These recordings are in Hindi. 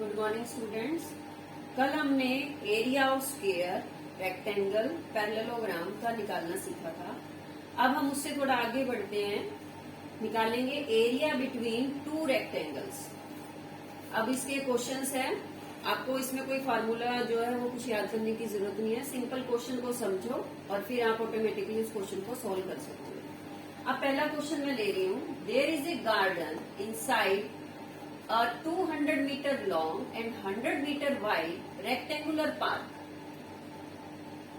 Good morning students. कल हमने area of square, rectangle, parallelogram का निकालना सीखा था। अब हम उससे थोड़ा आगे बढ़ते हैं, निकालेंगे एरिया बिटवीन टू रेक्टेंगल्स। अब इसके क्वेश्चंस हैं, आपको इसमें कोई फार्मूला जो है वो कुछ याद करने की जरूरत नहीं है। सिंपल क्वेश्चन को समझो और फिर आप ऑटोमेटिकली उस क्वेश्चन को सॉल्व कर सकोगे। अब पहला क्वेश्चन मैं ले रही हूँ। There is a garden inside a 200 meter long and 100 meter wide rectangular park.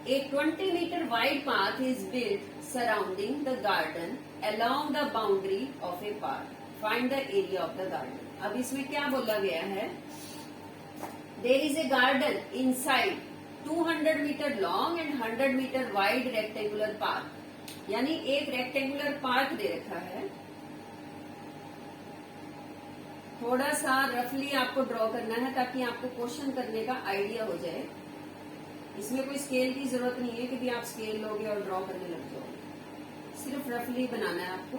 A 20 meter wide path is built surrounding the garden along the boundary of a park. Find the area of the garden. अब इसमें क्या बोला गया है? There is a garden inside 200 meter long and 100 meter wide rectangular park. यानी एक रेक्टेंगुलर पार्क दे रखा है। थोड़ा सा रफली आपको ड्रॉ करना है ताकि आपको क्वेश्चन करने का आइडिया हो जाए। इसमें कोई स्केल की जरूरत नहीं है कि भी आप स्केल लोगे और ड्रॉ करने लग जाओगे, सिर्फ रफली बनाना है आपको।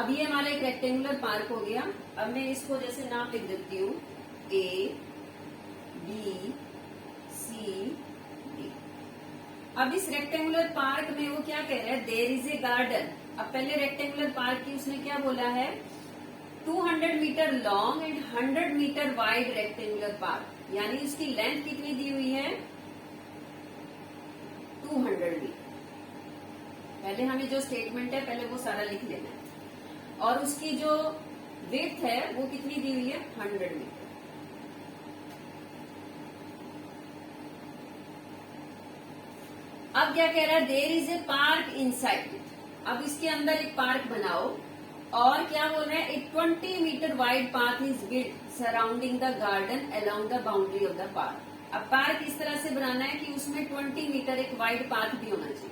अब ये हमारा एक रेक्टेंगुलर पार्क हो गया। अब मैं इसको जैसे नाम लिख देती हूँ, A, B, C, D। अब इस रेक्टेंगुलर पार्क में वो क्या कह रहा है? There is a garden. अब पहले रेक्टेंगुलर पार्क की उसने क्या बोला है? 200 metre long and 100 metre wide rectangular park, यानी उसकी लेंथ कितनी दी हुई है? 200 मीटर। पहले हमें जो स्टेटमेंट है पहले वो सारा लिख लेना है। और उसकी जो विड्थ है वो कितनी दी हुई है? 100 मीटर। अब क्या कह रहा है? There is a park inside. अब इसके अंदर एक पार्क बनाओ और क्या बोल रहा है? एक 20 metre wide path is built surrounding the garden along the boundary of the park. अब पार्क इस तरह से बनाना है कि उसमें 20 मीटर एक वाइड पाथ भी होना चाहिए।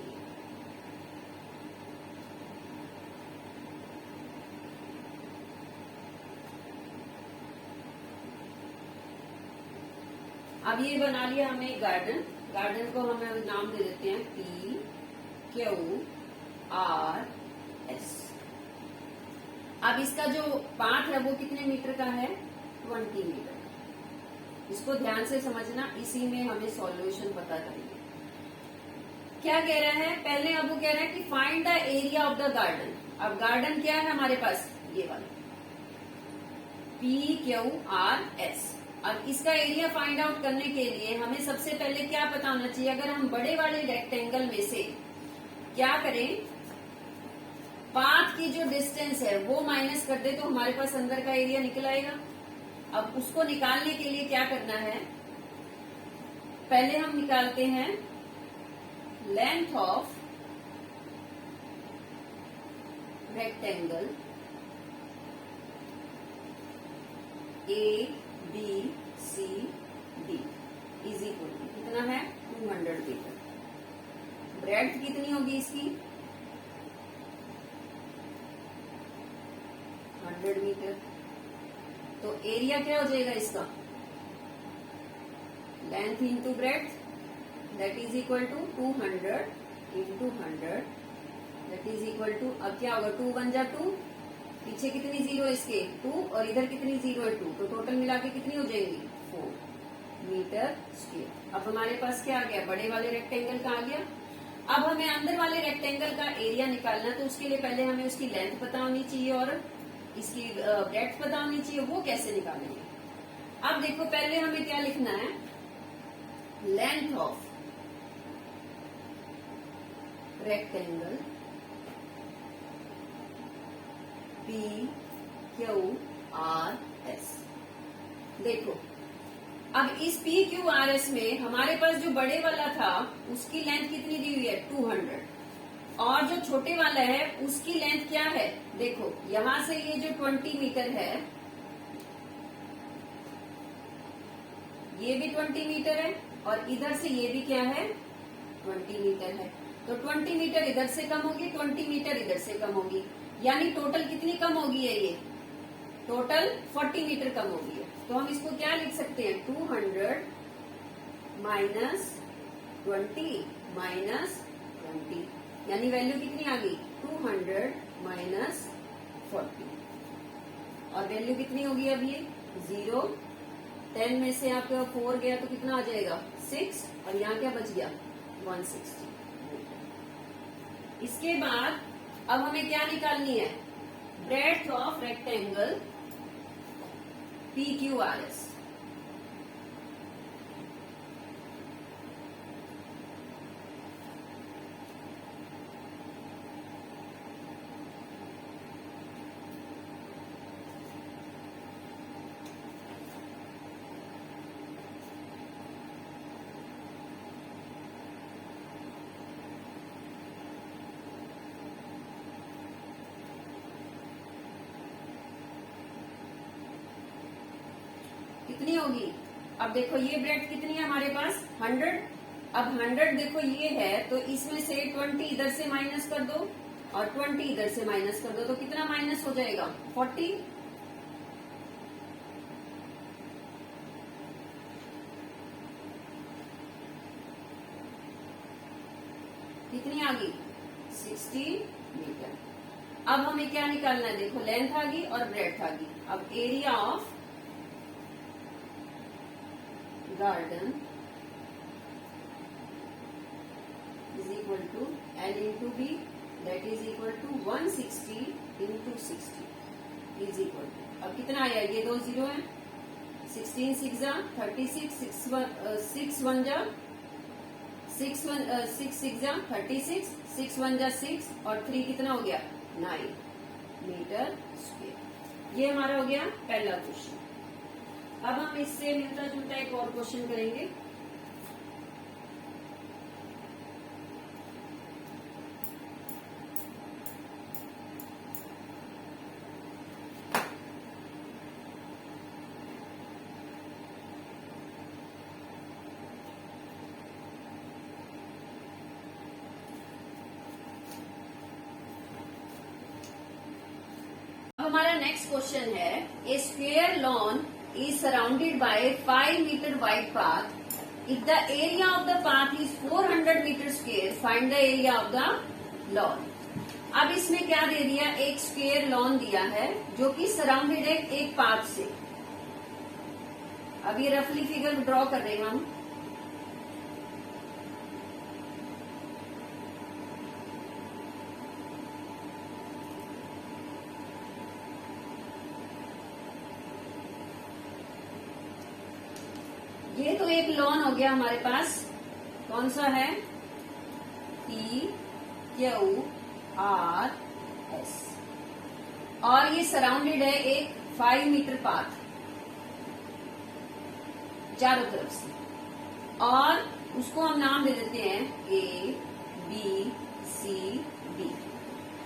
अब ये बना लिया हमने गार्डन। गार्डन को हम नाम दे देते हैं PQRS। अब इसका जो पाथ है वो कितने मीटर का है? 20 मीटर। इसको ध्यान से समझना, इसी में हमें सॉल्यूशन पता करेंगे। क्या कह रहा है? पहले अब वो कह रहा है कि find the area of the garden. अब गार्डन क्या है हमारे पास? ये वाला PQRS। अब इसका एरिया फाइंड आउट करने के लिए हमें सबसे पहले क्या पता होना चाहिए? अगर हम बड़े वाले रेक्टेंगल में से क्या करें, पाथ की जो डिस्टेंस है वो माइनस कर दे तो हमारे पास अंदर का एरिया निकल आएगा। अब उसको निकालने के लिए क्या करना है? पहले हम निकालते हैं length of rectangle ABCD is equal to कितना है? 200 मीटर। ब्रेड्थ कितनी होगी इसकी? 100 मीटर। तो एरिया क्या हो जाएगा इसका? Length into breadth, that is equal to 200 into 100, that is equal to, अब क्या होगा? 2 1 जा 2, पीछे कितनी जीरो है इसके? 2, और इधर कितनी जीरो है? 2। तो टोटल मिला के कितनी हो जाएगी? 4 मीटर स्क्वायर। अब हमारे पास क्या आ गया? बड़े वाले रेक्टेंगल का आ गया। अब हमें अंदर वाले रेक्टेंगल का एरिया निकालना, तो उसके लिए पहले हमें उसकी लेंथ पता होनी चाहिए और इसकी ब्रेड्थ पता होनी चाहिए। वो कैसे निकालेंगे? अब देखो, पहले हमें क्या लिखना है? Length of rectangle PQRS। देखो, अब इस PQRS में हमारे पास जो बड़े वाला था उसकी लेंथ कितनी दी हुई है? 200। और जो छोटे वाला है उसकी लेंथ क्या है? देखो, यहां से ये जो 20 मीटर है ये भी 20 मीटर है और इधर से ये भी क्या है? 20 मीटर है। तो 20 मीटर इधर से कम होगी, 20 मीटर इधर से कम होगी, यानी टोटल कितनी कम होगी है? ये टोटल 40 मीटर कम होगी है। तो हम इसको क्या लिख सकते हैं? 200 माइनस 20 माइनस 20, यानी वैल्यू कितनी आ गई? 200 माइनस 40। और वैल्यू कितनी होगी अब ये 0। 10 में से आपका 4 गया तो कितना आ जाएगा 6, और यहाँ क्या बच गया 160। इसके बाद अब हमें क्या निकालनी है, ब्रेड्थ ऑफ रेक्टेंगल PQRS। कितनी होगी, अब देखो ये ब्रेड कितनी है हमारे पास 100। अब 100 देखो ये है तो इसमें से 20 इधर से माइनस कर दो और 20 इधर से माइनस कर दो तो कितना माइनस हो जाएगा 40। कितनी आ गई 60 मीटर। अब हमें क्या निकालना है, देखो लेंथ आ गई और ब्रेड्थ आ गई। अब area of garden is equal to L into B, that is equal to 160 into 60 is equal to, अब कितना आया, ये 2 0 है, 16 6 जा 36, 6 1 जा 6 6 जा 36, 6 1 जा 6 और 3 कितना हो गया 9 मीटर स्क्वायर। ये हमारा हो गया पहला क्वेश्चन। अब हम इससे मिलता जुलता एक और क्वेश्चन करेंगे। हमारा नेक्स्ट क्वेश्चन है, a square lawn is surrounded by 5 meter wide path. If the area of the path is 400 meter square, find the area of the lawn. अब इसमें क्या दे दिया, एक स्क्वेयर लॉन दिया है जो कि सराउंडेड है एक पाथ से। अब ये रफली फिगर ड्रॉ कर रहे हैं हम। ये तो एक लॉन हो गया हमारे पास, कौन सा है PQRS, और ये सराउंडेड है एक 5 मीटर पाथ चारों तरफ से, और उसको हम नाम दे देते हैं ABCD।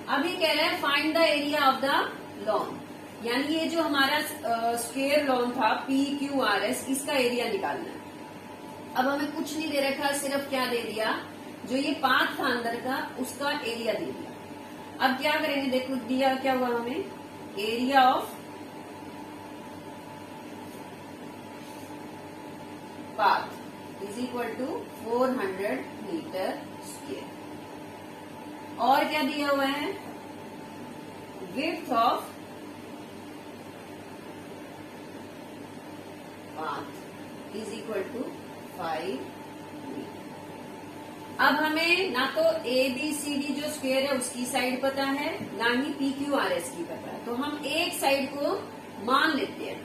अब ये कह रहा है find the area of the lawn, यानी ये जो हमारा स्क्वेयर लॉन था PQRS, इसका एरिया निकालना है। अब हमें कुछ नहीं दे रखा, सिर्फ क्या दे दिया, जो ये पाथ था अंदर का उसका एरिया दे दिया। अब क्या करेंगे, देखो दिया क्या हुआ हमें, area of path is equal to 400 metre square, और क्या दिया हुआ है, width of path is equal to 5 metre. अब हमें ना तो ABCD जो स्क्वायर है उसकी साइड पता है, ना ही PQRS की पता है, तो हम एक साइड को मान लेते हैं।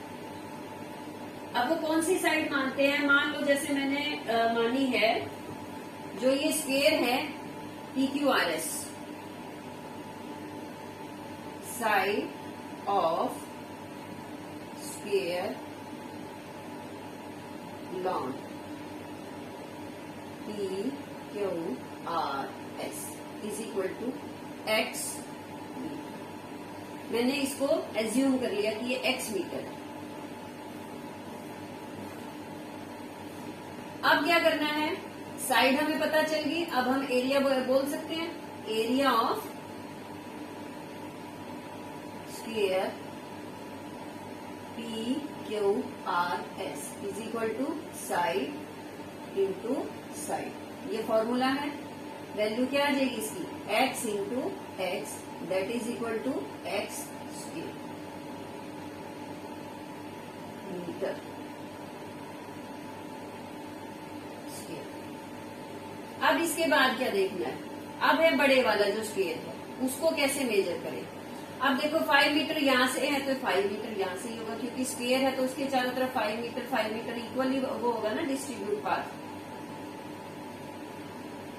अब वो कौन सी साइड मानते हैं, मान लो जैसे मैंने मानी है, जो ये स्क्वायर है PQRS, side of square lawn PQRS is equal to x। मैंने इसको एज्यूम कर लिया कि ये x मीटर है। अब क्या करना है, साइड हमें पता चल गई, अब हम एरिया बोल सकते हैं, area of square PQRS is equal to side into side, ये फॉर्मूला है। वैल्यू क्या आ जाएगी इसकी, x into x, that is equal to x square. Metre square. अब इसके बाद क्या देखना है, अब है बड़े वाला जो स्क्वायर है उसको कैसे मेजर करें। अब देखो 5 मीटर यहाँ से है तो 5 मीटर यहाँ से ही होगा, क्योंकि स्क्वायर है तो उसके चारों तरफ 5 मीटर इक्वली वो होगा ना डिस्ट्रीब्यूट पाथ।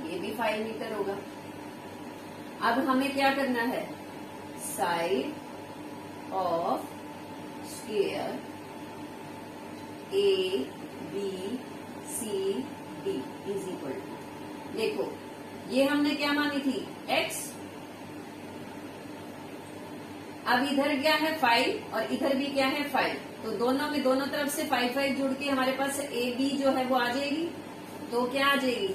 ये भी 5 मीटर होगा। अब हमें क्या करना है, side of square A B C D is equal to, देखो ये हमने क्या मानी थी x, अब इधर क्या है 5 और इधर भी क्या है 5, तो दोनों में दोनों तरफ से 5 जुड़ के हमारे पास ए बी जो है वो आ जाएगी। तो क्या आ जाएगी,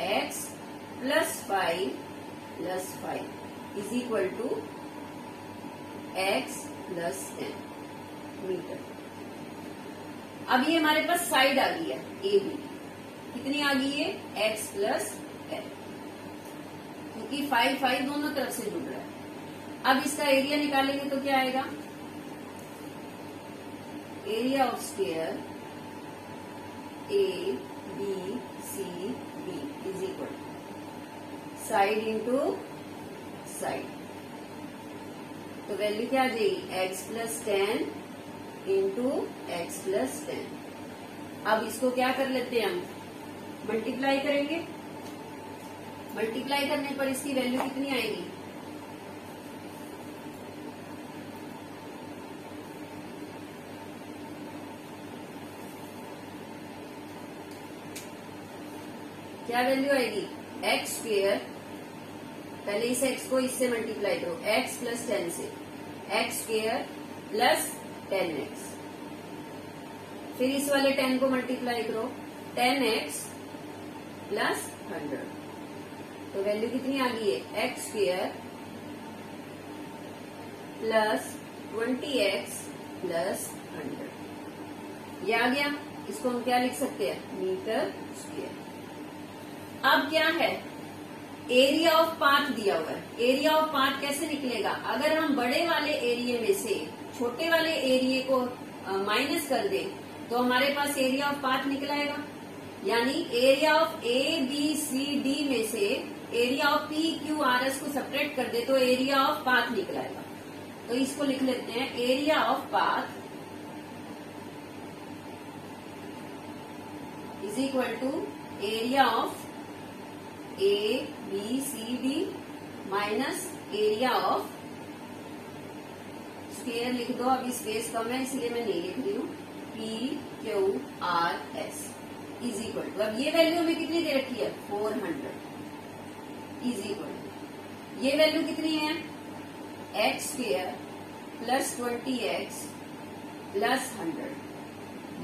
x plus 5 is equal to x plus 10 metre. अब ये हमारे पास साइड आ गई है ए बी, कितनी आ गई है x प्लस 10, क्योंकि 5 दोनों तरफ से जुड़ रहा है। अब इसका एरिया निकालेंगे तो क्या आएगा, area of square A B C D is equal side into side, तो वैल्यू क्या आ जाएगी x plus 10 into x plus 10। अब इसको क्या कर लेते हैं हम, मल्टीप्लाई करेंगे। मल्टीप्लाई करने पर इसकी वैल्यू कितनी आएगी, क्या वैल्यू आएगी, एक्स स्क्वेयर, पहले इस एक्स को इससे मल्टीप्लाई करो, एक्स प्लस 10 से, एक्स स्क्वेयर प्लस 10x, फिर इस वाले 10 को मल्टीप्लाई करो 10x प्लस 100, तो वैल्यू कितनी आ गई है, x square plus 20x plus 100, ये आ गया। इसको हम क्या लिख सकते हैं, मीटर स्क्वेयर। अब क्या है, एरिया ऑफ पाथ दिया हुआ है। एरिया ऑफ पाथ कैसे निकलेगा, अगर हम बड़े वाले एरिया में से छोटे वाले एरिया को माइनस कर दें तो हमारे पास एरिया ऑफ पाथ निकल आएगा। यानी area of A B C D में से area of P Q R S को सेपरेट कर दे तो एरिया ऑफ पाथ निकल आएगा। तो इसको लिख लेते हैं, area of path is equal to area of A B C D minus area of, square लिख दो, अभी स्पेस कम है इसलिए मैं नहीं लिख रही हूँ, P Q R S is equal to, अब ये वैल्यू हमें कितनी दे रखी है 400 इज इक्वल टू, ये वैल्यू कितनी है x square plus 20x plus 100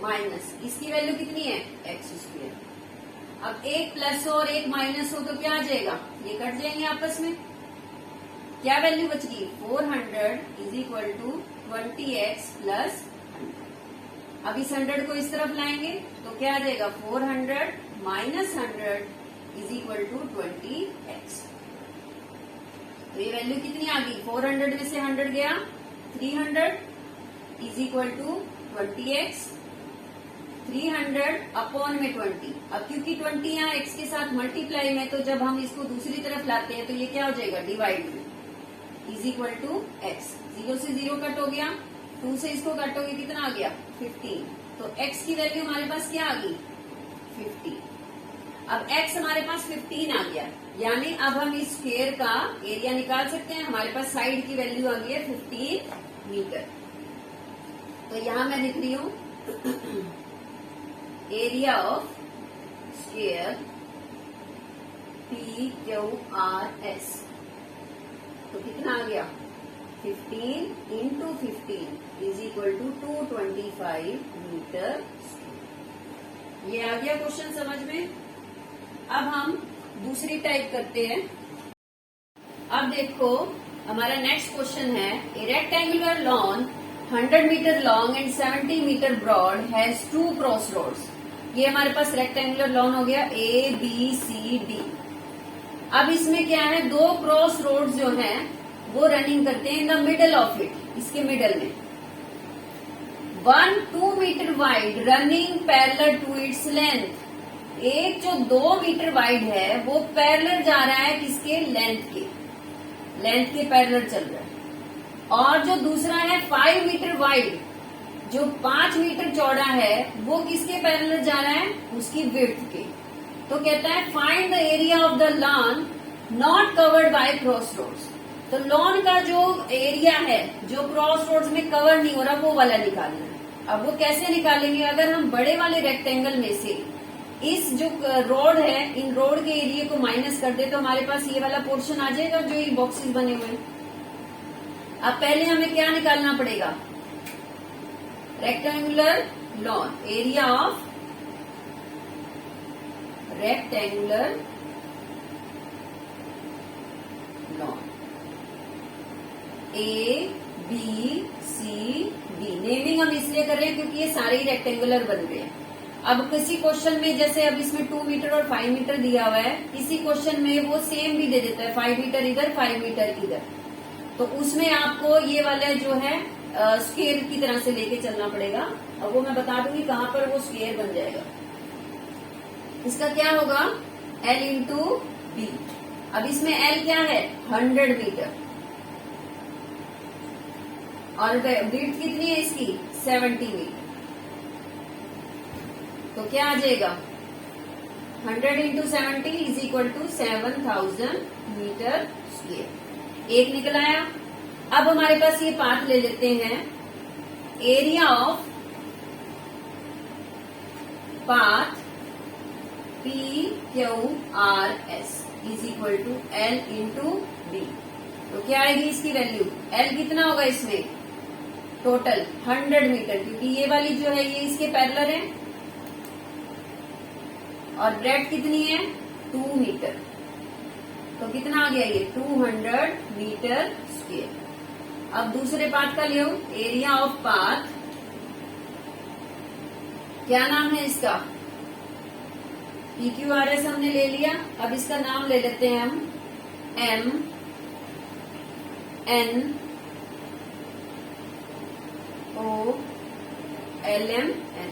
minus इसकी वैल्यू कितनी है एक्स स्क्वायर। अब एक प्लस हो और एक माइनस हो तो क्या आ जाएगा, ये कट जाएंगे आपस में, क्या वैल्यू बच गई 400 is equal to 20x plus 100। अब इस 100 को इस तरफ लाएंगे तो क्या आ जाएगा 400 minus 100 is equal to 20x। तो ये वैल्यू कितनी आ गई, 400 में से 100 गया 300 is equal to 20x, 300 upon में 20। अब क्योंकि 20 यहाँ x के साथ मल्टीप्लाई में, तो जब हम इसको दूसरी तरफ लाते हैं तो ये क्या हो जाएगा डिवाइड में, इज इक्वल टू x, 0 से 0 कट हो गया, 2 से इसको काटोगे कितना आ गया 15, तो x की वैल्यू हमारे पास क्या आ गई 15। अब x हमारे पास 15 आ गया, यानी अब हम इस स्क्वायर का एरिया निकाल सकते हैं। हमारे पास साइड की वैल्यू आ गई है 15 मीटर। तो यहाँ मैं लिख रही हूँ area of square P Q R S, तो कितना आ गया 15 into 15 is equal to 225 metre. ये आ गया क्वेश्चन समझ में। अब हम दूसरी टाइप करते हैं। अब देखो हमारा नेक्स्ट क्वेश्चन है, a rectangular lawn 100 metre long and 70 metre broad has 2 cross roads. ये हमारे पास रेक्टेंगुलर लॉन हो गया ए बी सी डी। अब इसमें क्या है, 2 क्रॉस रोड्स जो हैं वो रनिंग करते हैं in the middle of it, इसके मिडल में। One 2 metre wide running parallel to its length. एक जो 2 मीटर वाइड है वो पैरेलल जा रहा है किसके, लेंथ के पैरेलल चल रहा है। और जो दूसरा है 5 मीटर वाइड, जो 5 मीटर चौड़ा है, वो किसके पैरेलल जा रहा है, उसकी विड्थ के। तो कहता है find the area of the lawn not covered by cross roads. तो लॉन का जो एरिया है जो क्रॉस रोड्स में कवर नहीं हो रहा, वो वाला निकालना है। अब वो कैसे निकालेंगे, अगर हम बड़े वाले रेक्टेंगल में से इस जो रोड है, इन रोड के एरिया को माइनस कर दे तो हमारे पास ये वाला पोर्शन आ जाएगा जो ये बॉक्सेस बने हुए हैं। अब पहले हमें क्या निकालना पड़ेगा, rectangular lawn, area of rectangular lawn, A B C D. Naming हम इसलिए कर रहे हैं क्योंकि ये सारे ही रेक्टेंगुलर बन रहे हैं। अब किसी क्वेश्चन में जैसे अब इसमें 2 मीटर और 5 मीटर दिया हुआ है, किसी क्वेश्चन में वो सेम भी दे देता है, 5 मीटर इधर 5 मीटर इधर, तो उसमें आपको ये वाला जो है स्क्वायर की तरह से लेके चलना पड़ेगा। अब वो मैं बता दूंगी कहां पर वो स्क्वायर बन जाएगा। इसका क्या होगा, L इंटू बी। अब इसमें L क्या है, 100 मीटर, और विड्थ कितनी है इसकी, 70 मीटर। तो क्या आ जाएगा, 100 into 70 is equal to 7000 metre square. एक निकल आया। अब हमारे पास ये पाथ ले लेते हैं, area of path P Q R S is equal to L into B. तो क्या आएगी इसकी वैल्यू, एल कितना होगा इसमें टोटल 100 मीटर, क्योंकि ये वाली जो है ये इसके पैरेलल है, और ब्रेड्थ कितनी है 2 मीटर। तो कितना आ गया ये 200 मीटर स्क्वायर। अब दूसरे पाथ का ले, एरिया ऑफ पाथ, क्या नाम है इसका, PQRS हमने ले लिया। अब इसका नाम ले लेते हैं हम M N O L M N।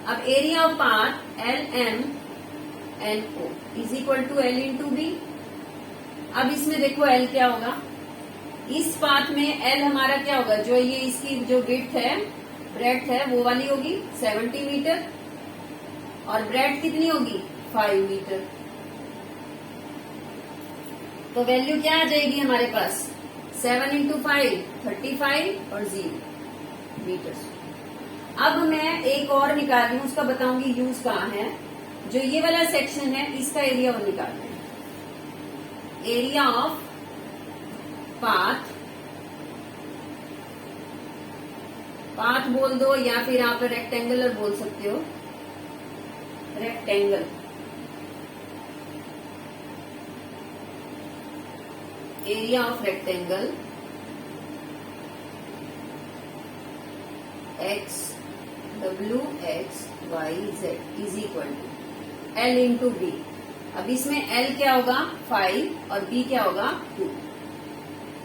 अब area of path LMNO is equal to L into B. अब इसमें देखो L क्या होगा, इस पाथ में L हमारा क्या होगा, जो ये इसकी जो विड्थ है, ब्रेड्थ है, वो वाली होगी 70 मीटर, और ब्रेड्थ कितनी होगी 5 मीटर। तो वैल्यू क्या आ जाएगी हमारे पास, 7 इंटू 5 35 और 0 मीटर। अब मैं एक और निकाल रही हूँ, उसका बताऊंगी यूज कहाँ है। जो ये वाला सेक्शन है इसका एरिया वो निकालना है, एरिया ऑफ पाथ, पाथ बोल दो या फिर आप रेक्टेंगुलर बोल सकते हो, rectangle, area of rectangle x w x y z is equal to L into B. अब इसमें L क्या होगा 5 और B क्या होगा 2।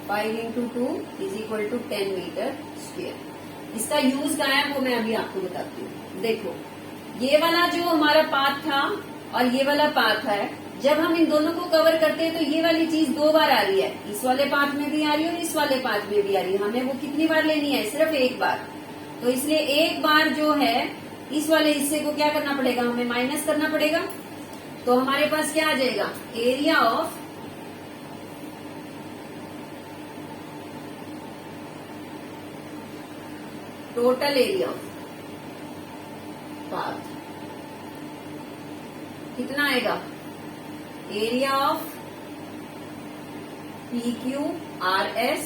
5 into 2 is equal to 10 metre square. इसका यूज क्या है वो मैं अभी आपको बताती हूँ। देखो ये वाला जो हमारा पाथ था और ये वाला पाथ है, जब हम इन दोनों को कवर करते हैं तो ये वाली चीज 2 बार आ रही है, इस वाले पाथ में भी आ रही है और इस वाले पाथ में भी आ रही है। हमें वो कितनी बार लेनी है, सिर्फ एक बार। तो इसलिए एक बार जो है इस वाले हिस्से को क्या करना पड़ेगा, हमें माइनस करना पड़ेगा। तो हमारे पास क्या आ जाएगा, area of total area of path कितना आएगा, area of PQRS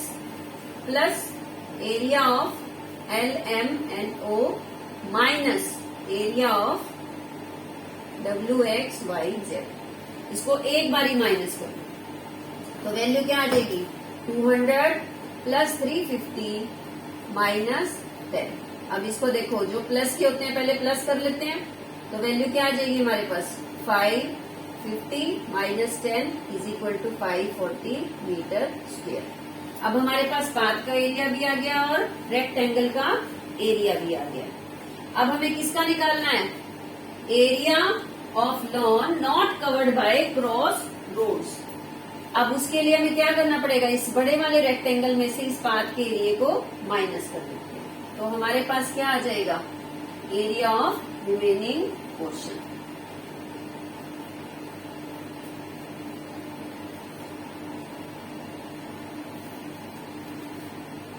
plus area of LMNO minus area of WXYZ। इसको एक बार ही माइनस करो तो वैल्यू क्या आ जाएगी, 200 प्लस 350 माइनस 10। अब इसको देखो, जो प्लस के होते हैं पहले प्लस कर लेते हैं, तो वैल्यू क्या आ जाएगी हमारे पास, 550 minus 10 is equal to 540 metre square. अब हमारे पास पाथ का एरिया भी आ गया और रेक्टेंगल का एरिया भी आ गया। अब हमें किसका निकालना है? Area of lawn not covered by cross roads. अब उसके लिए हमें क्या करना पड़ेगा? इस बड़े वाले रेक्टेंगल में से इस पाथ के एरिया को माइनस कर देते हैं, तो हमारे पास क्या आ जाएगा? Area of remaining portion.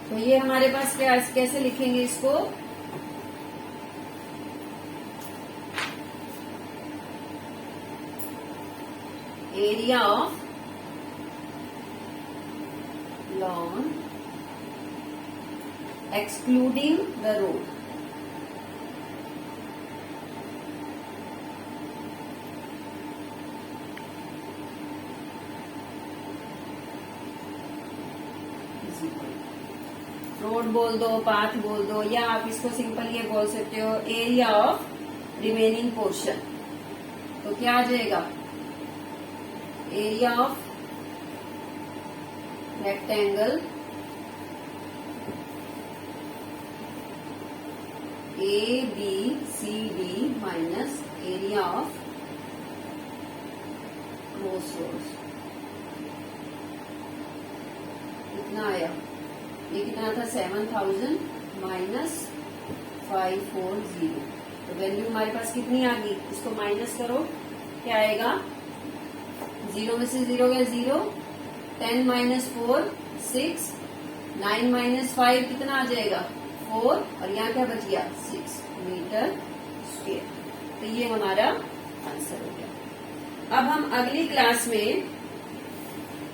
तो ये हमारे पास क्या, कैसे लिखेंगे इसको? Area of lawn excluding the road. Road बोल दो, पाथ बोल दो, या आप इसको सिंपल ये बोल सकते हो एरिया ऑफ रिमेनिंग पोर्शन। तो क्या आ जाएगा? Area of rectangle ABCD minus area of cross roads. कितना आया? ये कितना था? 7000 माइनस 540। तो वैल्यू हमारे पास कितनी आ गई? इसको माइनस करो, क्या आएगा? 0 में से 0 गया 0, 10 माइनस 4 6, 9 माइनस 5 कितना आ जाएगा? 4, और यहाँ क्या बच गया? 6 मीटर स्क्वायर। तो ये हमारा आंसर हो गया। अब हम अगली क्लास में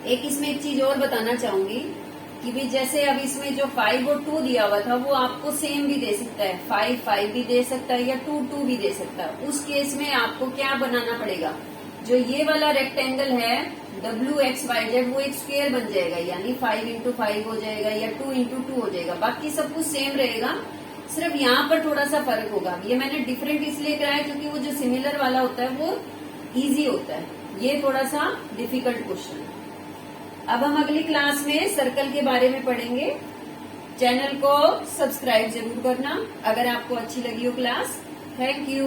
इसमें एक चीज और बताना चाहूंगी कि भी जैसे अब इसमें जो 5 और 2 दिया हुआ था वो आपको सेम भी दे सकता है, 5 भी दे सकता है, या 2 भी दे सकता है। उस केस में आपको क्या बनाना पड़ेगा? जो ये वाला रेक्टेंगल है WXYZ वो एक स्क्वायर बन जाएगा, यानी 5 into 5 हो जाएगा, या 2 into 2 हो जाएगा। बाकी सब कुछ सेम रहेगा, सिर्फ यहाँ पर थोड़ा सा फर्क होगा। ये मैंने डिफरेंट इसलिए कराया क्योंकि वो जो सिमिलर वाला होता है वो इजी होता है, ये थोड़ा सा डिफिकल्ट क्वेश्चन है। अब हम अगली क्लास में सर्कल के बारे में पढ़ेंगे। चैनल को सब्सक्राइब जरूर करना अगर आपको अच्छी लगी हो क्लास। Thank you.